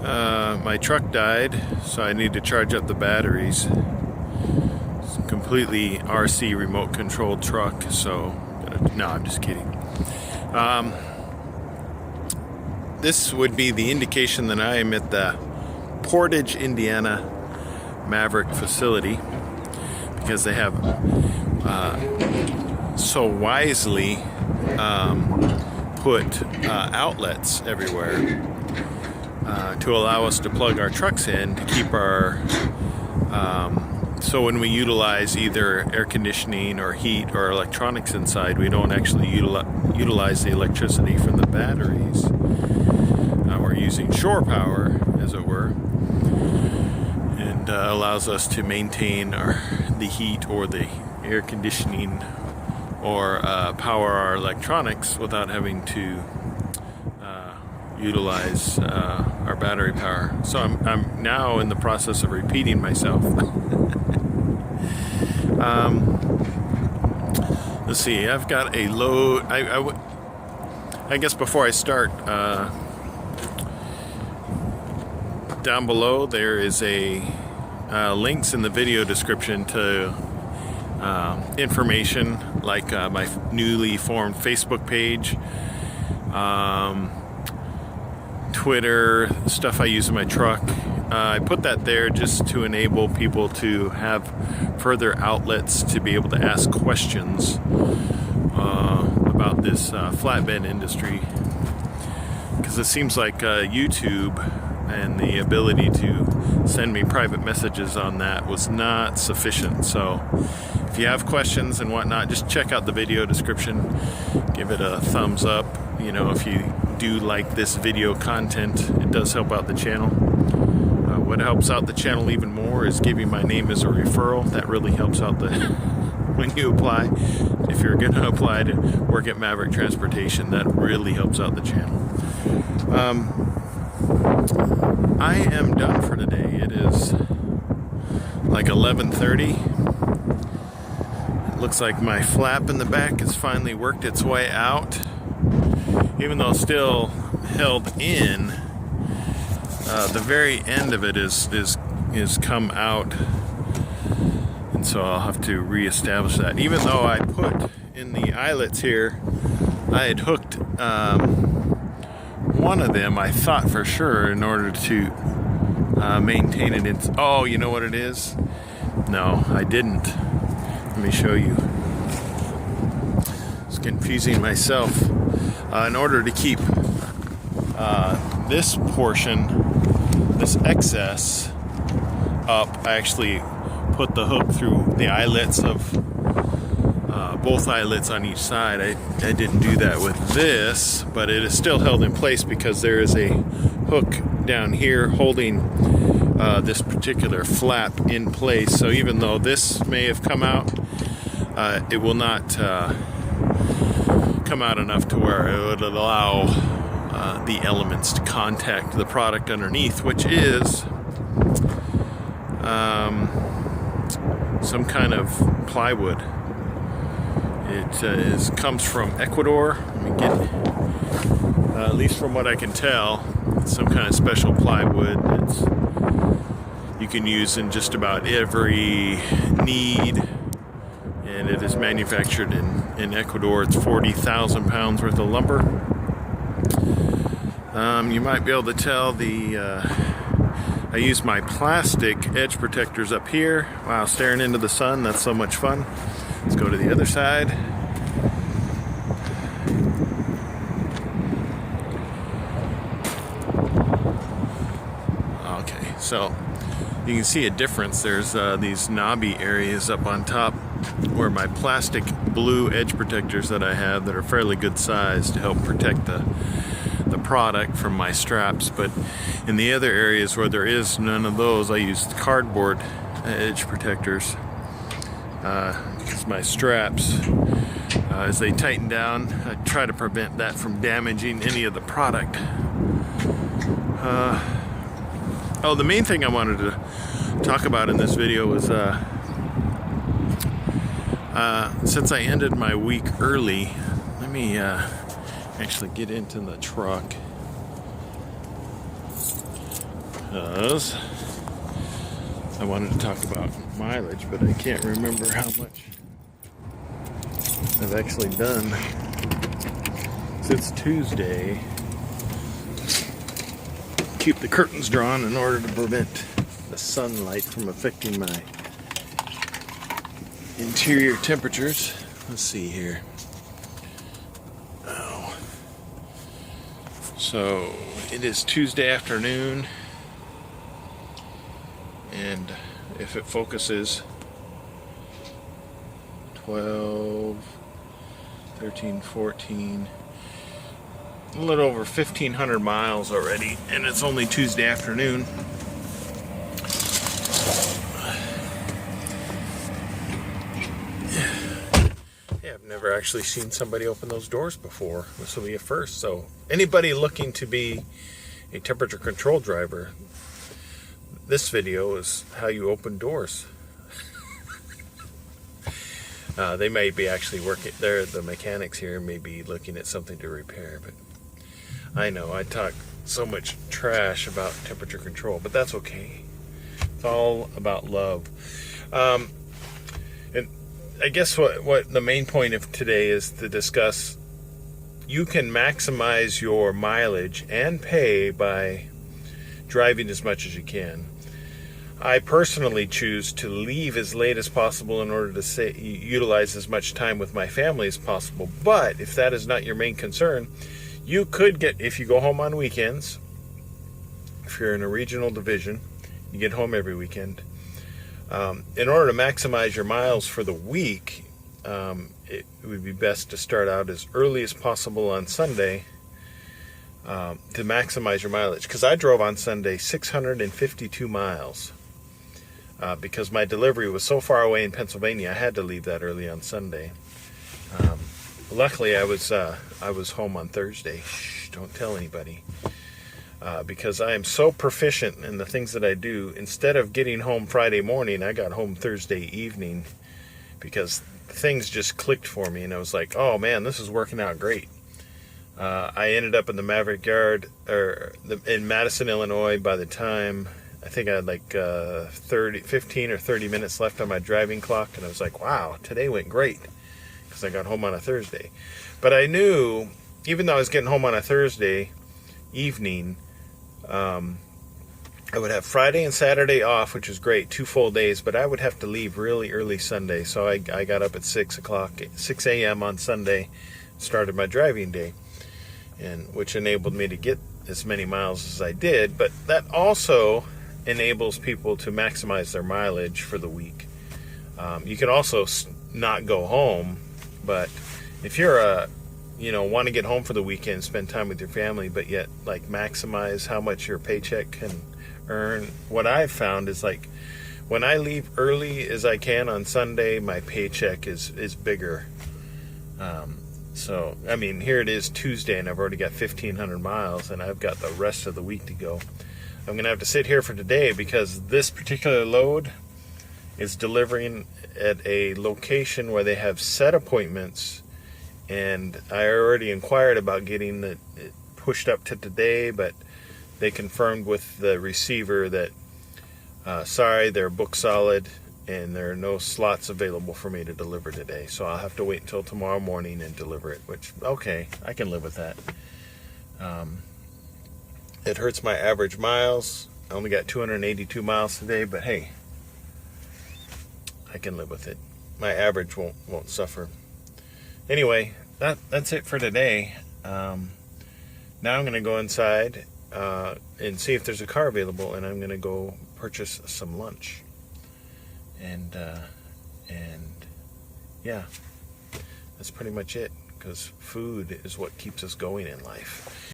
My truck died, so I need to charge up the batteries. It's a completely RC remote controlled truck, so no, I'm just kidding. This would be the indication that I am at the Portage, Indiana Maverick facility, because they have so wisely put outlets everywhere to allow us to plug our trucks in to keep our so when we utilize either air conditioning or heat or electronics inside, we don't actually utilize the electricity from the batteries. We're using shore power, as it were, and allows us to maintain the heat or the air conditioning or power our electronics without having to utilize our battery power. So I'm now in the process of repeating myself. Let's see, I've got a load. I guess before I start, down below there is a links in the video description to information like my newly formed Facebook page, Twitter, stuff I use in my truck. I put that there just to enable people to have further outlets to be able to ask questions about this flatbed industry, because it seems like YouTube and the ability to send me private messages on that was not sufficient. So if you have questions and whatnot, just check out the video description, give it a thumbs up. You know, if you do like this video content, it does help out the channel. What helps out the channel even more is giving my name as a referral. That really helps out when you apply. If you're going to apply to work at Maverick Transportation, that really helps out the channel. I am done for today. It is like 11:30. It looks like my flap in the back has finally worked its way out. Even though it's still held in, the very end of it is come out, and so I'll have to reestablish that. Even though I put in the eyelets here, I had hooked one of them, I thought for sure, in order to maintain it. Oh, you know what it is? No, I didn't. Let me show you. It's confusing myself. In order to keep this portion, this excess up, I actually put the hook through the eyelets of both eyelets on each side. I didn't do that with this, but it is still held in place because there is a hook down here holding this particular flap in place. So even though this may have come out, it will not come out enough to where it would allow the elements to contact the product underneath, which is some kind of plywood. It comes from Ecuador. Let me get, at least from what I can tell, it's some kind of special plywood that's you can use in just about every need. And it is manufactured in Ecuador. It's 40,000 pounds worth of lumber. You might be able to tell I use my plastic edge protectors up here while staring into the sun. That's so much fun. Let's go to the other side. Okay, so you can see a difference. There's these knobby areas up on top where my plastic blue edge protectors that I have that are fairly good size to help protect the product from my straps. But in the other areas where there is none of those, I use cardboard edge protectors because my straps, as they tighten down, I try to prevent that from damaging any of the product. Oh, the main thing I wanted to talk about in this video was since I ended my week early, let me actually get into the truck. because I wanted to talk about mileage, but I can't remember how much I've actually done since Tuesday. Keep the curtains drawn in order to prevent the sunlight from affecting my interior temperatures. Let's see here. Oh. So it is Tuesday afternoon, and if it focuses, 12, 13, 14, a little over 1,500 miles already, and it's only Tuesday afternoon. Yeah, I've never actually seen somebody open those doors before. This will be a first. So anybody looking to be a temperature control driver, this video is how you open doors. They may be actually working there. The mechanics here may be looking at something to repair, but I know I talk so much trash about temperature control, but that's okay. It's all about love. And I guess what the main point of today is to discuss, you can maximize your mileage and pay by driving as much as you can. I personally choose to leave as late as possible in order to utilize as much time with my family as possible. But if that is not your main concern, you could get, if you go home on weekends, if you're in a regional division, you get home every weekend. In order to maximize your miles for the week, it would be best to start out as early as possible on Sunday to maximize your mileage. Because I drove on Sunday 652 miles. Because my delivery was so far away in Pennsylvania, I had to leave that early on Sunday. Luckily, I was home on Thursday. Shh, don't tell anybody. Because I am so proficient in the things that I do. Instead of getting home Friday morning, I got home Thursday evening because things just clicked for me, and I was like, "Oh man, this is working out great." I ended up in the Maverick Yard in Madison, Illinois. By the time I think I had like 15 or 30 minutes left on my driving clock, and I was like, "Wow, today went great," because I got home on a Thursday. But I knew, even though I was getting home on a Thursday evening, I would have Friday and Saturday off, which was great, 2 full days, but I would have to leave really early Sunday. So I got up at 6 a.m. on Sunday, started my driving day, and which enabled me to get as many miles as I did. But that also enables people to maximize their mileage for the week. You can also not go home, but if you're want to get home for the weekend, spend time with your family, but yet like maximize how much your paycheck can earn. What I've found is, like, when I leave early as I can on Sunday, my paycheck is bigger. So I mean, here it is Tuesday, and I've already got 1,500 miles, and I've got the rest of the week to go. I'm gonna have to sit here for today because this particular load is delivering at a location where they have set appointments. And I already inquired about getting it pushed up to today, but they confirmed with the receiver that, sorry, they're booked solid, and there are no slots available for me to deliver today. So I'll have to wait until tomorrow morning and deliver it, which, okay, I can live with that. It hurts my average miles. I only got 282 miles today, but hey, I can live with it. My average won't suffer. Anyway, that's it for today. Now I'm going to go inside and see if there's a car available, and I'm going to go purchase some lunch. And yeah, that's pretty much it, because food is what keeps us going in life.